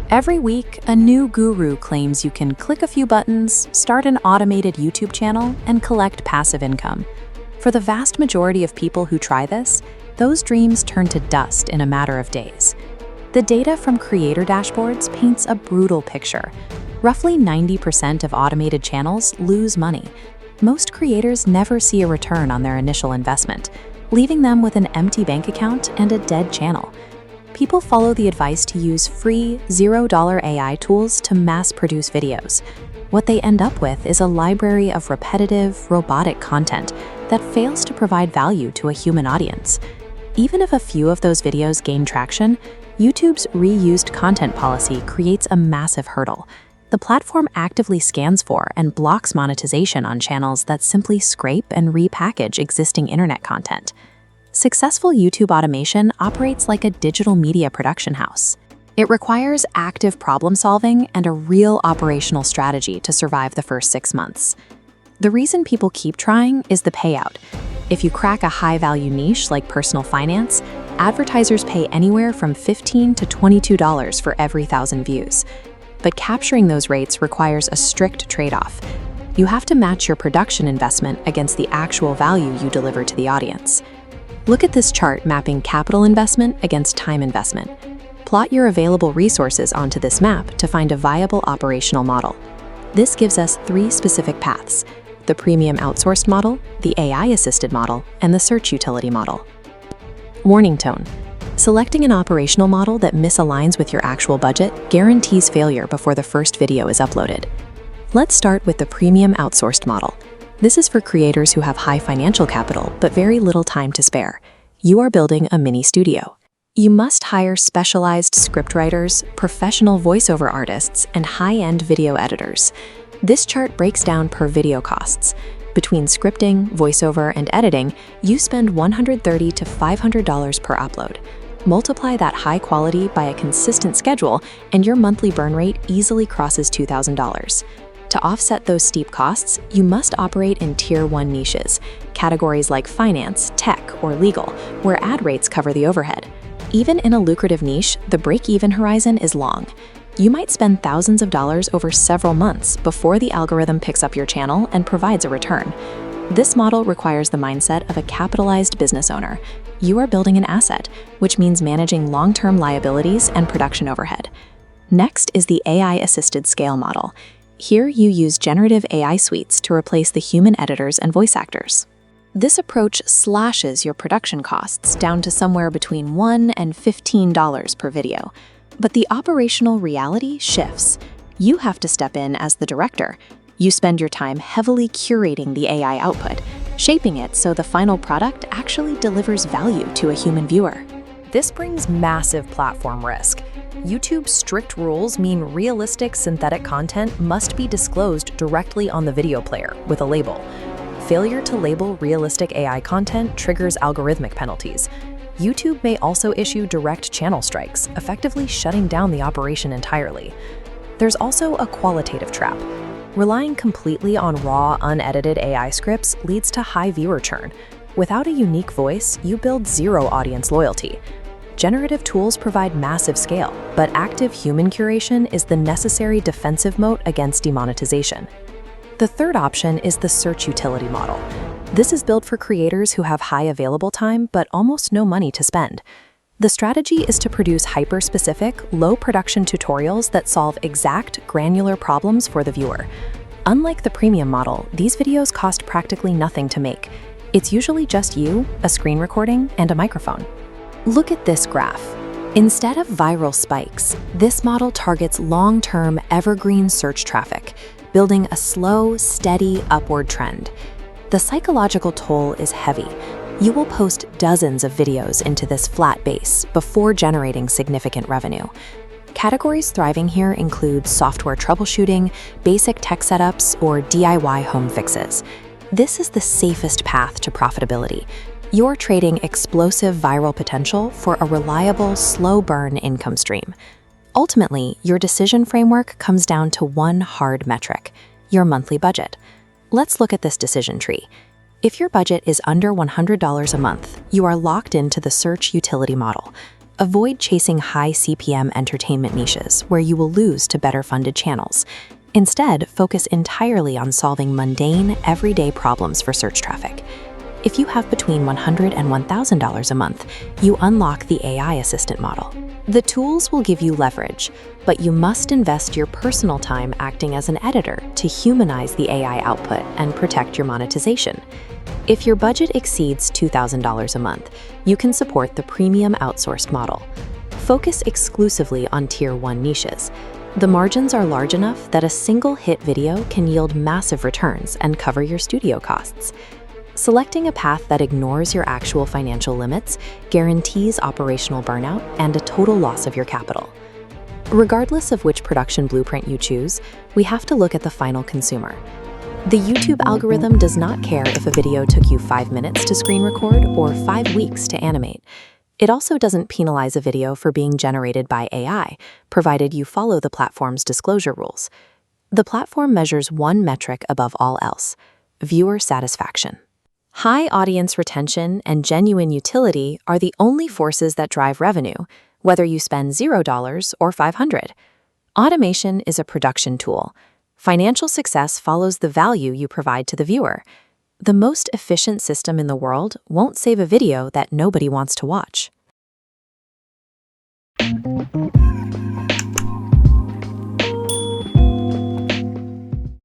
Every week, a new guru claims you can click a few buttons, start an automated YouTube channel, and collect passive income. For the vast majority of people who try this, those dreams turn to dust in a matter of days. The data from creator dashboards paints a brutal picture. Roughly 90% of automated channels lose money. Most creators never see a return on their initial investment, leaving them with an empty bank account and a dead channel. People follow the advice to use free, $0 AI tools to mass-produce videos. What they end up with is a library of repetitive, robotic content that fails to provide value to a human audience. Even if a few of those videos gain traction, YouTube's reused content policy creates a massive hurdle. The platform actively scans for and blocks monetization on channels that simply scrape and repackage existing internet content. Successful YouTube automation operates like a digital media production house. It requires active problem solving and a real operational strategy to survive the first 6 months. The reason people keep trying is the payout. If you crack a high-value niche like personal finance, advertisers pay anywhere from $15 to $22 for every 1,000 views. But capturing those rates requires a strict trade-off. You have to match your production investment against the actual value you deliver to the audience. Look at this chart mapping capital investment against time investment. Plot your available resources onto this map to find a viable operational model. This gives us 3 specific paths: the premium outsourced model, the AI-assisted model, and the search utility model. Warning tone. Selecting an operational model that misaligns with your actual budget guarantees failure before the first video is uploaded. Let's start with the premium outsourced model. This is for creators who have high financial capital but very little time to spare. You are building a mini studio. You must hire specialized scriptwriters, professional voiceover artists, and high-end video editors. This chart breaks down per video costs. Between scripting, voiceover, and editing, you spend $130 to $500 per upload. Multiply that high quality by a consistent schedule, and your monthly burn rate easily crosses $2,000. To offset those steep costs, you must operate in Tier 1 niches, categories like finance, tech, or legal, where ad rates cover the overhead. Even in a lucrative niche, the break-even horizon is long. You might spend thousands of dollars over several months before the algorithm picks up your channel and provides a return. This model requires the mindset of a capitalized business owner. You are building an asset, which means managing long-term liabilities and production overhead. Next is the AI-assisted scale model. Here you use generative AI suites to replace the human editors and voice actors. This approach slashes your production costs down to somewhere between $1 and $15 per video. But the operational reality shifts. You have to step in as the director. You spend your time heavily curating the AI output, shaping it so the final product actually delivers value to a human viewer. This brings massive platform risk. YouTube's strict rules mean realistic synthetic content must be disclosed directly on the video player with a label. Failure to label realistic AI content triggers algorithmic penalties. YouTube may also issue direct channel strikes, effectively shutting down the operation entirely. There's also a qualitative trap. Relying completely on raw, unedited AI scripts leads to high viewer churn. Without a unique voice, you build zero audience loyalty. Generative tools provide massive scale, but active human curation is the necessary defensive moat against demonetization. The third option is the search utility model. This is built for creators who have high available time but almost no money to spend. The strategy is to produce hyper-specific, low-production tutorials that solve exact, granular problems for the viewer. Unlike the premium model, these videos cost practically nothing to make. It's usually just you, a screen recording, and a microphone. Look at this graph. Instead of viral spikes, this model targets long-term, evergreen search traffic, building a slow, steady upward trend. The psychological toll is heavy. You will post dozens of videos into this flat base before generating significant revenue. Categories thriving here include software troubleshooting, basic tech setups, or DIY home fixes. This is the safest path to profitability. You're trading explosive viral potential for a reliable, slow-burn income stream. Ultimately, your decision framework comes down to one hard metric: your monthly budget. Let's look at this decision tree. If your budget is under $100 a month, you are locked into the search utility model. Avoid chasing high CPM entertainment niches where you will lose to better funded channels. Instead, focus entirely on solving mundane, everyday problems for search traffic. If you have between $100 and $1,000 a month, you unlock the AI assistant model. The tools will give you leverage, but you must invest your personal time acting as an editor to humanize the AI output and protect your monetization. If your budget exceeds $2,000 a month, you can support the premium outsourced model. Focus exclusively on Tier 1 niches. The margins are large enough that a single hit video can yield massive returns and cover your studio costs. Selecting a path that ignores your actual financial limits guarantees operational burnout and a total loss of your capital. Regardless of which production blueprint you choose, we have to look at the final consumer. The YouTube algorithm does not care if a video took you 5 minutes to screen record or 5 weeks to animate. It also doesn't penalize a video for being generated by AI, provided you follow the platform's disclosure rules. The platform measures one metric above all else: viewer satisfaction. High audience retention and genuine utility are the only forces that drive revenue, whether you spend $0 or $500. Automation is a production tool. Financial success follows the value you provide to the viewer. The most efficient system in the world won't save a video that nobody wants to watch.